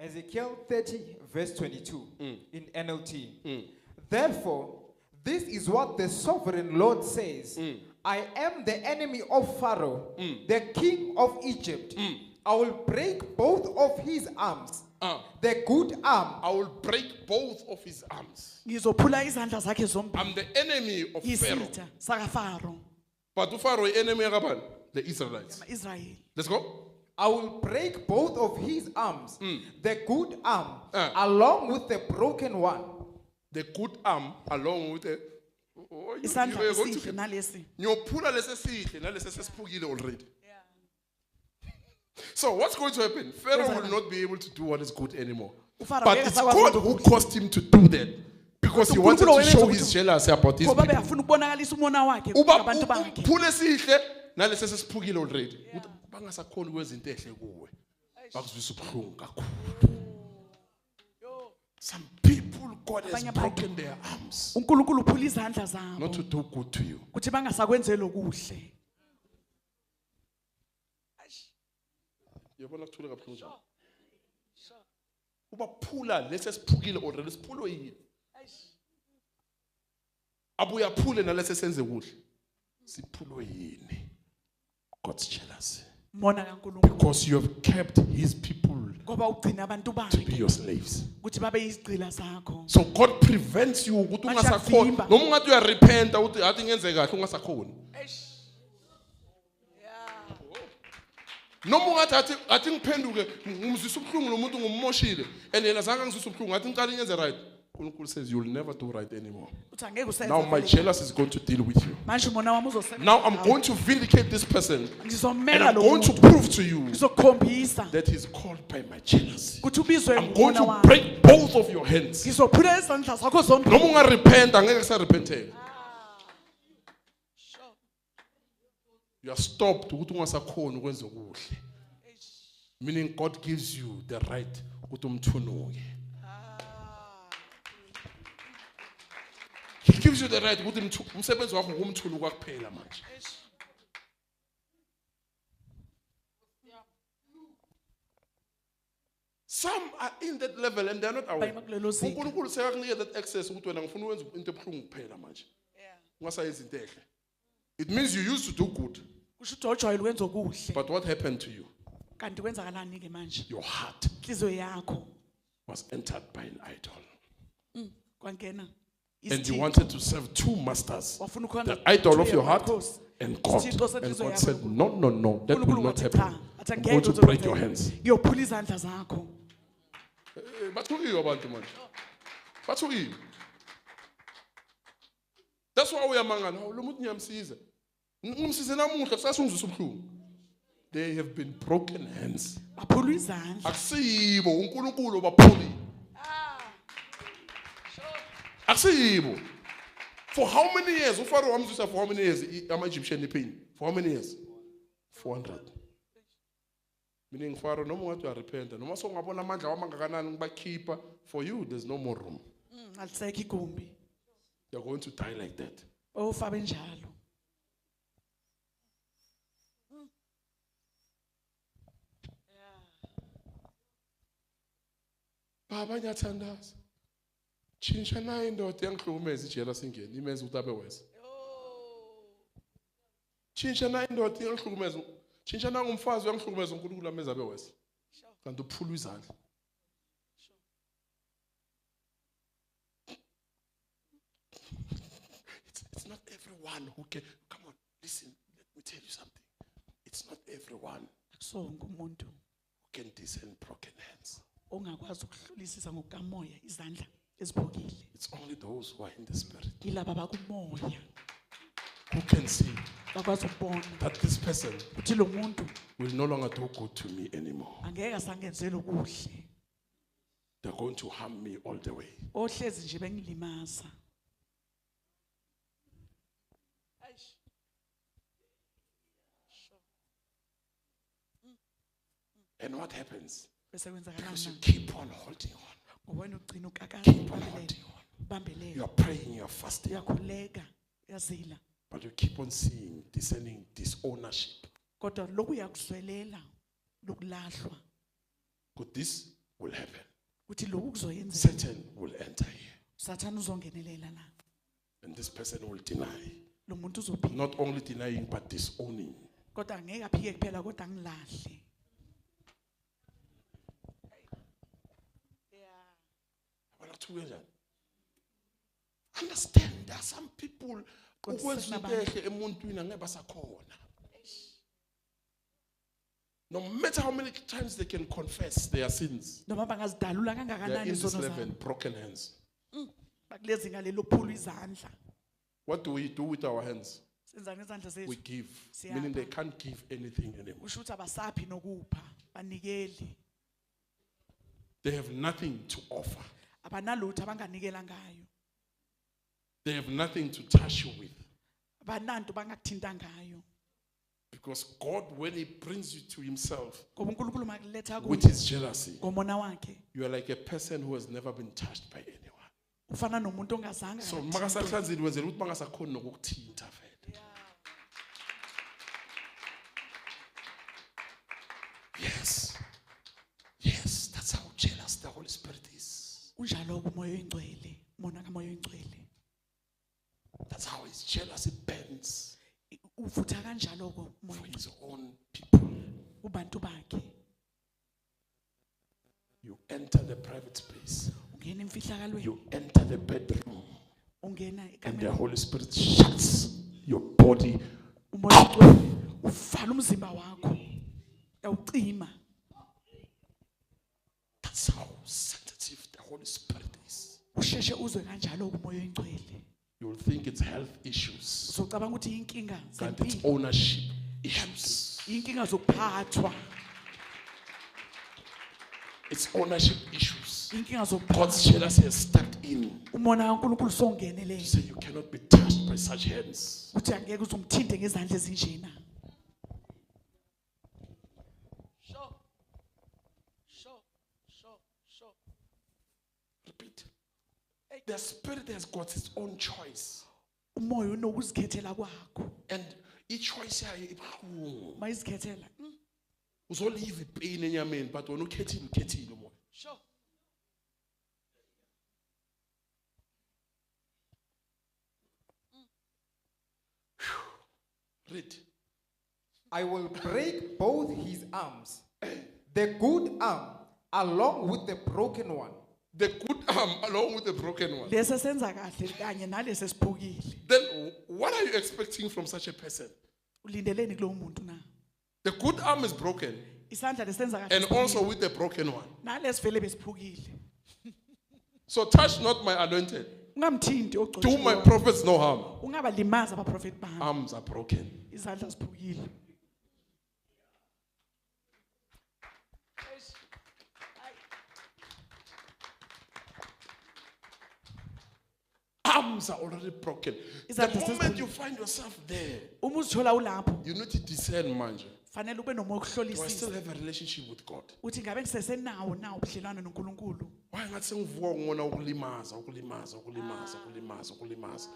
Ezekiel 30, verse 22 in NLT. Therefore, this is what the sovereign Lord says. I am the enemy of Pharaoh, the king of Egypt. I will break both of his arms. The good arm. I will break both of his arms. Ngizophula izandla zakhe zombili. I'm the enemy of Pharaoh. Isitha saka Pharaoh. But Pharaoh enemy yakabani? The Israelites. Israel. Let's go. I will break both of his arms, the good arm, along with the broken one. The good arm along with the Isandla esihle nalesi. Ngiyophula lesesihle nalesesiphukile already. So what's going to happen? Pharaoh will not be able to do what is good anymore. But it's God who caused him to do that. Because he wanted to show his jealousy about his people. Uphule sihle nalesesiphukile already. Bangasakhona ukwenza into ehle kuwe. Bakuzwisa ubuhlungu kakhulu. Some people, God has broken their arms uNkulunkulu uphula izandla zabo not to do good to you. ukuthi bangasakwenzela okuhle. Yabona kuthule kabuhlungu njalo. Ubaphula lesesiphukile already siphulo yini? Abuya phule nalesisenze kuhle. Siphulo yini? God's jealousy. Mona kaNkulunkulu Because you have kept his people ngoba ugcina abantu to be bakhe your slaves. ukuthi babe izigcila zakho. So God prevents you ukuthi ungasakhona. Noma ungathi uyarepenta uthi athi ngenze kahle ungasakhona. Noma ungathi athi ngiphenduke ngumzisa ubuhlungu lomuntu ngummoshile and yena zange ngizisa ubuhlungu athi ngicala ngenze right. uNkulunkulu says you'll never do right anymore. Uthi angeke usenze. Now my jealousy is going to deal with you. Manje mona wami uzosebenza. Now I'm going to vindicate this person and Ngizomela I'm lo going to muntu. prove to you Ngizokhombisa that he's called by my jealousy. ukuthi ubizwe I'm going ngumona to wami. break both of your hands. Ngizophula izandla zakho zombili. Noma ungarepenta angeke kusarepenteka. You are stopped ukuthi ungasakhona ukwenza okuhle. Meaning God gives you the right ukuthi umthunuke. He gives you the right ukuthi umsebenzi wakho ngumthunuka kuphela manje. Some are in that level and they are not aware. uNkulunkulu sekakunika that access ukuthi wena ngifuna ukwenza into ebuhlungu kuphela manje. Ungasayenza into ehle. It means you used to do good. Kusho ukuthi ojwayele ukwenza okuhle. But what happened to you? Kanti kwenzakalani ke manje? Your heart Inhliziyo yakho was entered by an idol. kwangena. And you wanted to serve two masters, Wafuna ukukhonza the idol of your heart Inkosi. and God. Isithixo And senhliziyo God yakho. said, no, that will uNkulunkulu not wathi happen. cha, athi I'm angeke going to uzokwenza break your lokho. hands. Ngiyophula izandla zakho. Bathukiwe abantu manje. Bathukiwe. That's why uyamangala. Lo muntu ngiyamsiza. Ngimsize namuhla kusasungizisa ubuhlungu. They have been broken hands. Baphula izandla. Akusiyibo uNkulunkulu baphuli. Akusiyibo. For how many years? uPharaoh wamzisa for how many years? Ama-Egyptian pain. For how many years? 400. Meaning Pharaoh noma ungathi uyarepenta noma songabona amandla wamangakanani ngibakhipha for you there's no more room. Alisekho igumbi. You're going to die like that. Ofa benjalo. Baba ngiyathandaza. Tshintsha nayo indoda yangihlukumeza ijela singene imenza ukuthi abe wese. Tshintsha nayo indoda yangihlukumeza. Tshintsha nangumfazi uyangihlukumeza uNkulunkulu amenza abe wese. Kanti uphula izandla. It's not everyone who can. Come on, listen. Let me tell you something. It's not everyone Sonke umuntu who can discern broken hands. ongakwazi ukuhlulisisa ngokukamoya izandla eziphukile. It's only those who are in the spirit Yilaba bakumoya who can see bakwazi ukubona that this person ukuthi lo muntu will no longer do good to me anymore. angeke asangenzele okuhle. They're going to harm me all the way. Ohlezi nje bengilimaza. And what happens? Bese Because you kwenzakalani? keep on holding on. Ngoba ugcina ukakala Keep on holding on. ubambelele. You are praying, you are fasting, Uyakhuleka, uyazila. but you keep on seeing, discerning this ownership. Kodwa lokhu uyakuswelela lokulahlwa. Could this will happen. uthi lokhu kuzoyenzeka Satan will enter here. usathana uzongenelela la And this person will deny. lo muntu uzophika Not only denying, but disowning. kodwa angeke aphike kuphela kodwa ngilahle Understand, there are some people Kodwa ukwenza sekunabantu- into ehle emuntwini angeke basakhona. No matter how many times they can confess their sins, noma bangazidalula they are kangakanani in this izono level, zabo broken hands. bakulezi ngalelo phula izandla What do we do with our hands? senza ngezandla We zethu give, Siyapha. meaning they can't give anything anymore. usho ukuthi abasaphi nokupha banikeli They have nothing to offer. abanalutho abanganikela ngayo They have nothing to touch you with. abananto bangakuthinta ngayo Because God, when He brings you to Himself ngoba uNkulunkulu makuletha with kuye His jealousy, ngomona wakhe you are like a person who has never been touched by anyone. ufana nomuntu ongazange So akathintwe. makasakuhlanzile wenzela ukuthi bangasakhoni nokukuthinta vele. Yes. Yes, that's how jealous the Holy Spirit is. unjalo umoya oyingcwele mona kamoya oyingcwele That's how His jealousy bends uvutha kanjalo ko for umoya His own people. ubantu bakhe You enter the private space. ungena emfihlakalweni You enter the bedroom. ungena And the ekameni Holy Spirit shuts your body. umoya oyingcwele uvala umzimba wakho yawucima That's how sensitive the Holy Spirit is. usheshe uzwe kanjalo umoya oyingcwele You will think it's health issues, uzocabanga ukuthi inkinga and it's zempilo ownership issues. inkinga zokuphathwa It's ownership issues. inkinga God's zokuphathwa jealousy has stepped in. umona kaNkulunkulu songenelele So you cannot be touched by such hands. uthi angeke uzumthinte ngezandla ezinjena Repeat. The Spirit has got its own choice. umoya unokuzikhethela kwakho And each choice yayo ibuhlungu. mayizikhethela Uzolive ipain enyameni, but wena ukhethile umoya. Read. I will break both his arms, the good arm along with the broken one. The good arm along with the broken one. lesi senza kahle kanye nalesi esiphukile Then what are you expecting from such a person? ulindeleni kulowo muntu na The good arm is broken, isandla lesenza kahle and esiphukile. also with the broken one. nalesi vele besiphukile So touch not my anointed. ungamthinti Do my ogcotshiwe prophets no harm. ungabalimaza abaprofeti bami Arms are broken. izandla ziphukile Arms are already broken. Is The that the moment system? you find yourself there, uma uzithola ulapho you need to discern manje. fanele ube nomoya Do I still ukuhlolisisa have a relationship with God? uthi ngabe ngisesenawo nawo ubudlelwano noNkulunkulu Why ngathi sengivuka ngibona ukulimaza, ukulimaza, ukulimaza, ukulimaza, ukulimaza.